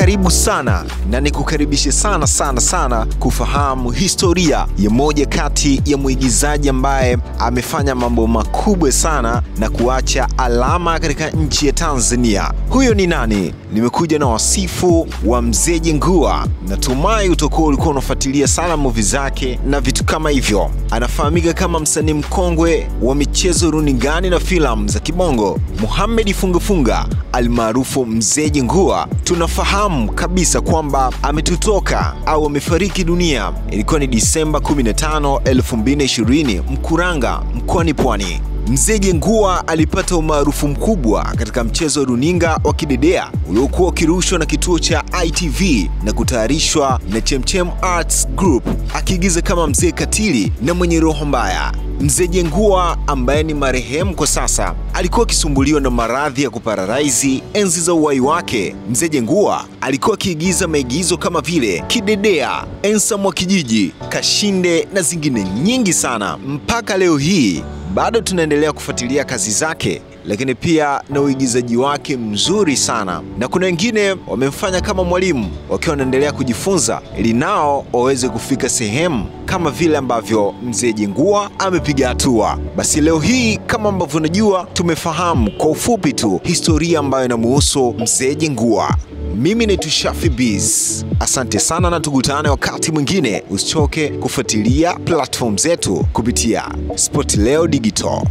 Karibu sana na nikukaribishe sana kufahamu historia ya moja kati ya mwigizaji ambaye amefanya mambo makubwa sana na kuacha alama katika nchi ya Tanzania. Huyo ni nani? Nimekuja na wasifu wa Mzee Jengua. Natumai utakuwa ulikuwa unafuatilia sana movie zake na vitu kama hivyo. Anafahamika kama msanii mkongwe wa michezo runingani na filamu za kibongo. Mohamed Fungafunga almaarufu Mzee Jengua, tunafahamu kabisa kwamba ametutoka au amefariki dunia. Ilikuwa ni Disemba 15, 2020 Mkuranga, mkoani Pwani. Mzee Jengua alipata umaarufu mkubwa katika mchezo runinga wa kidedea uliokuwa ukirushwa na kituo cha ITV na kutayarishwa na Chemchem Arts Group, akiigiza kama mzee katili na mwenye roho mbaya. Mzee Jengua ambaye ni marehemu kwa sasa alikuwa akisumbuliwa na maradhi ya kuparalaizi enzi za uhai wake. Mzee Jengua alikuwa akiigiza maigizo kama vile Kidedea, Ensa mwa Kijiji, Kashinde na zingine nyingi sana. Mpaka leo hii bado tunaendelea kufuatilia kazi zake, lakini pia na uigizaji wake mzuri sana. Na kuna wengine wamemfanya kama mwalimu, wakiwa wanaendelea kujifunza ili nao waweze kufika sehemu kama vile ambavyo Mzee Jengua amepiga hatua. Basi leo hii, kama ambavyo unajua, tumefahamu kwa ufupi tu historia ambayo inamuhusu Mzee Jengua. Mimi ni Tushafi Biz. Asante sana na tukutane wakati mwingine. Usichoke kufuatilia platform zetu kupitia Sport Leo Digital.